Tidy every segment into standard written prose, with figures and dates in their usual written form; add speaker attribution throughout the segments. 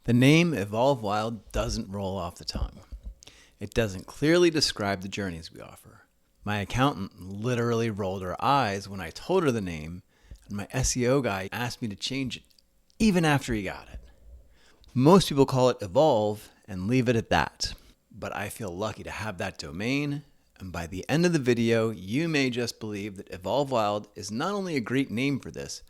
Speaker 1: The name Evolve Wild doesn't roll off the tongue. It doesn't clearly describe the journeys we offer. My accountant literally rolled her eyes when I told her the name, and my SEO guy asked me to change it, even after he got it. Most people call it Evolve and leave it at that, but I feel lucky to have that domain, and by the end of the video, you may just believe that Evolve Wild is not only a great name for this,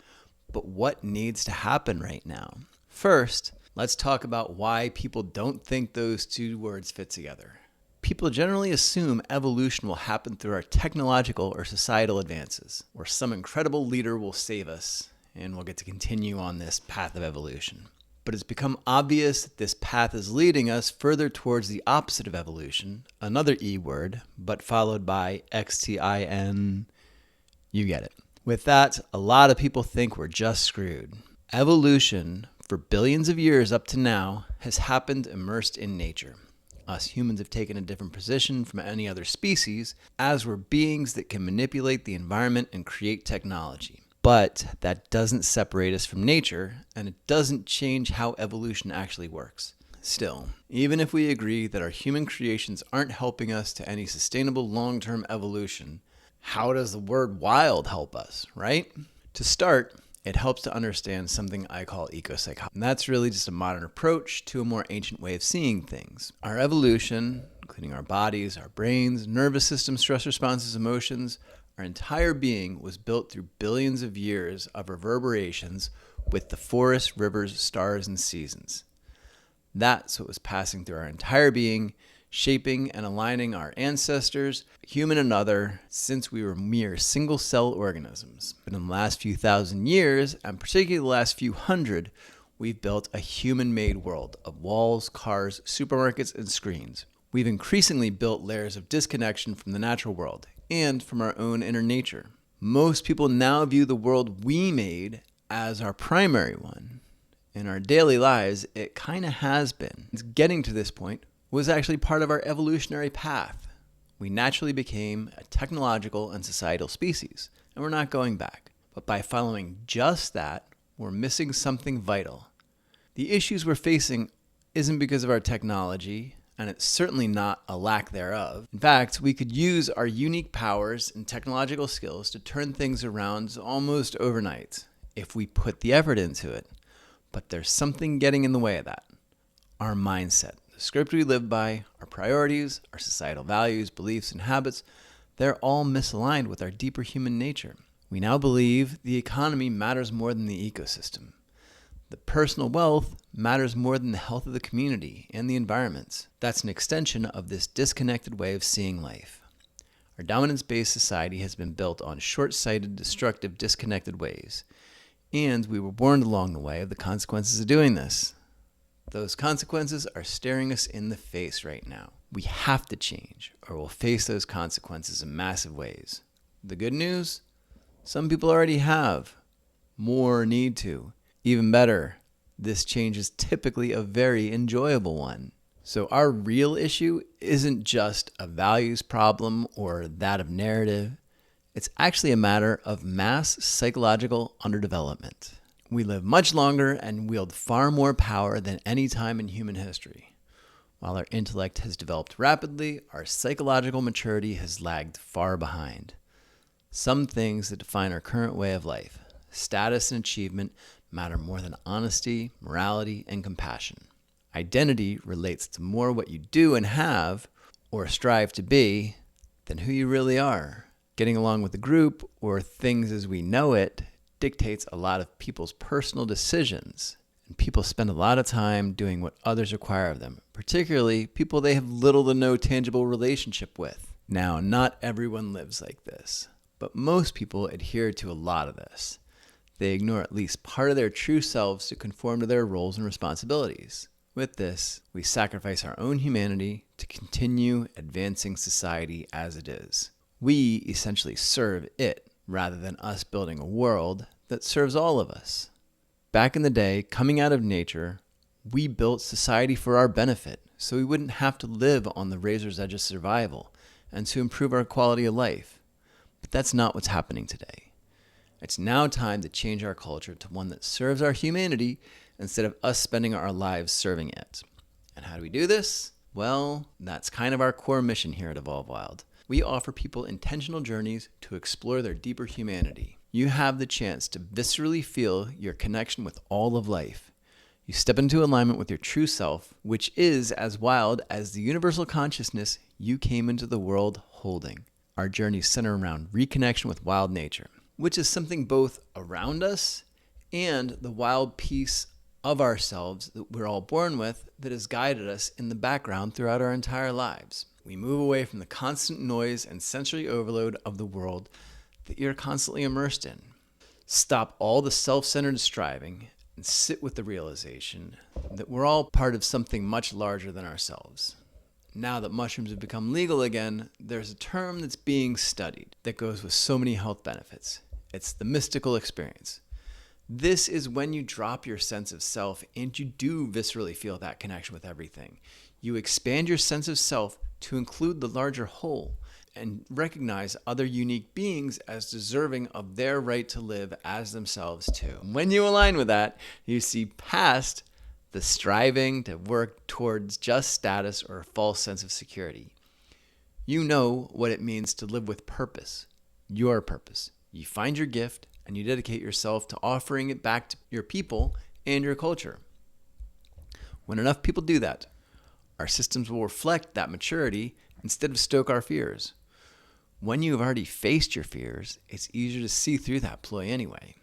Speaker 1: but what needs to happen right now. First, let's talk about why people don't think those two words fit together. People generally assume evolution will happen through our technological or societal advances, or some incredible leader will save us, and we'll get to continue on this path of evolution. But it's become obvious that this path is leading us further towards the opposite of evolution, another E word, but followed by XTIN. You get it. With that, a lot of people think we're just screwed. Evolution, for billions of years up to now, has happened immersed in nature. Us humans have taken a different position from any other species, as we're beings that can manipulate the environment and create technology. But that doesn't separate us from nature, and it doesn't change how evolution actually works. Still, even if we agree that our human creations aren't helping us to any sustainable long-term evolution, how does the word wild help us, right? To start, it helps to understand something I call ecopsychology. And that's really just a modern approach to a more ancient way of seeing things. Our evolution, including our bodies, our brains, nervous system, stress responses, emotions, our entire being was built through billions of years of reverberations with the forests, rivers, stars, and seasons. That's what was passing through our entire being, shaping and aligning our ancestors, human and other, since we were mere single-cell organisms. But in the last few thousand years, and particularly the last few hundred, we've built a human-made world of walls, cars, supermarkets, and screens. We've increasingly built layers of disconnection from the natural world and from our own inner nature. Most people now view the world we made as our primary one. In our daily lives, it kind of has been. It's getting to this point was actually part of our evolutionary path. We naturally became a technological and societal species, and we're not going back. But by following just that, we're missing something vital. The issues we're facing isn't because of our technology, and it's certainly not a lack thereof. In fact, we could use our unique powers and technological skills to turn things around almost overnight, if we put the effort into it. But there's something getting in the way of that. Our mindset. The script we live by, our priorities, our societal values, beliefs, and habits, they're all misaligned with our deeper human nature. We now believe the economy matters more than the ecosystem. The personal wealth matters more than the health of the community and the environments. That's an extension of this disconnected way of seeing life. Our dominance-based society has been built on short-sighted, destructive, disconnected ways. And we were warned along the way of the consequences of doing this. Those consequences are staring us in the face right now. We have to change, or we'll face those consequences in massive ways. The good news? Some people already have. More need to. Even better, this change is typically a very enjoyable one. So our real issue isn't just a values problem or that of narrative. It's actually a matter of mass psychological underdevelopment. We live much longer and wield far more power than any time in human history. While our intellect has developed rapidly, our psychological maturity has lagged far behind. Some things that define our current way of life, status and achievement, matter more than honesty, morality, and compassion. Identity relates to more what you do and have, or strive to be, than who you really are. Getting along with the group, or things as we know it, dictates a lot of people's personal decisions. And people spend a lot of time doing what others require of them, particularly people they have little to no tangible relationship with. Now, not everyone lives like this, but most people adhere to a lot of this. They ignore at least part of their true selves to conform to their roles and responsibilities. With this, we sacrifice our own humanity to continue advancing society as it is. We essentially serve it, rather than us building a world that serves all of us. Back in the day, coming out of nature, we built society for our benefit, so we wouldn't have to live on the razor's edge of survival, and to improve our quality of life. But that's not what's happening today. It's now time to change our culture to one that serves our humanity instead of us spending our lives serving it. And how do we do this? Well, that's kind of our core mission here at Evolve Wild. We offer people intentional journeys to explore their deeper humanity. You have the chance to viscerally feel your connection with all of life. You step into alignment with your true self, which is as wild as the universal consciousness you came into the world holding. Our journeys center around reconnection with wild nature, which is something both around us and the wild piece of ourselves that we're all born with that has guided us in the background throughout our entire lives. We move away from the constant noise and sensory overload of the world that you're constantly immersed in. Stop all the self-centered striving and sit with the realization that we're all part of something much larger than ourselves. Now that mushrooms have become legal again, there's a term that's being studied that goes with so many health benefits. It's the mystical experience. This is when you drop your sense of self and you do viscerally feel that connection with everything. You expand your sense of self to include the larger whole and recognize other unique beings as deserving of their right to live as themselves too. When you align with that, you see past the striving to work towards just status or a false sense of security. You know what it means to live with purpose, your purpose. You find your gift and you dedicate yourself to offering it back to your people and your culture. When enough people do that, our systems will reflect that maturity instead of stoke our fears. When you have already faced your fears, it's easier to see through that ploy anyway.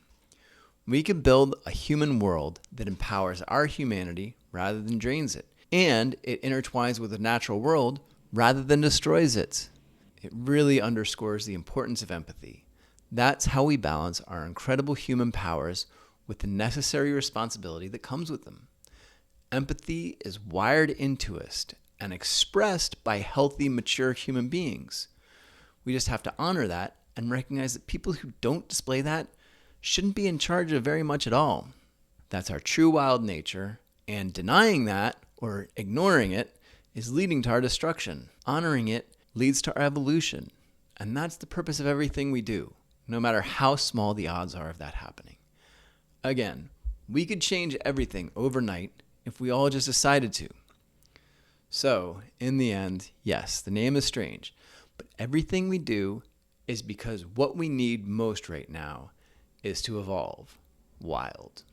Speaker 1: We can build a human world that empowers our humanity rather than drains it, and it intertwines with the natural world rather than destroys it. It really underscores the importance of empathy. That's how we balance our incredible human powers with the necessary responsibility that comes with them. Empathy is wired into us and expressed by healthy, mature human beings. We just have to honor that and recognize that people who don't display that shouldn't be in charge of very much at all. That's our true wild nature, and denying that or ignoring it is leading to our destruction. Honoring it leads to our evolution, and that's the purpose of everything we do, no matter how small the odds are of that happening. Again, we could change everything overnight if we all just decided to. So, in the end, yes, the name is strange, but everything we do is because what we need most right now is to evolve wild.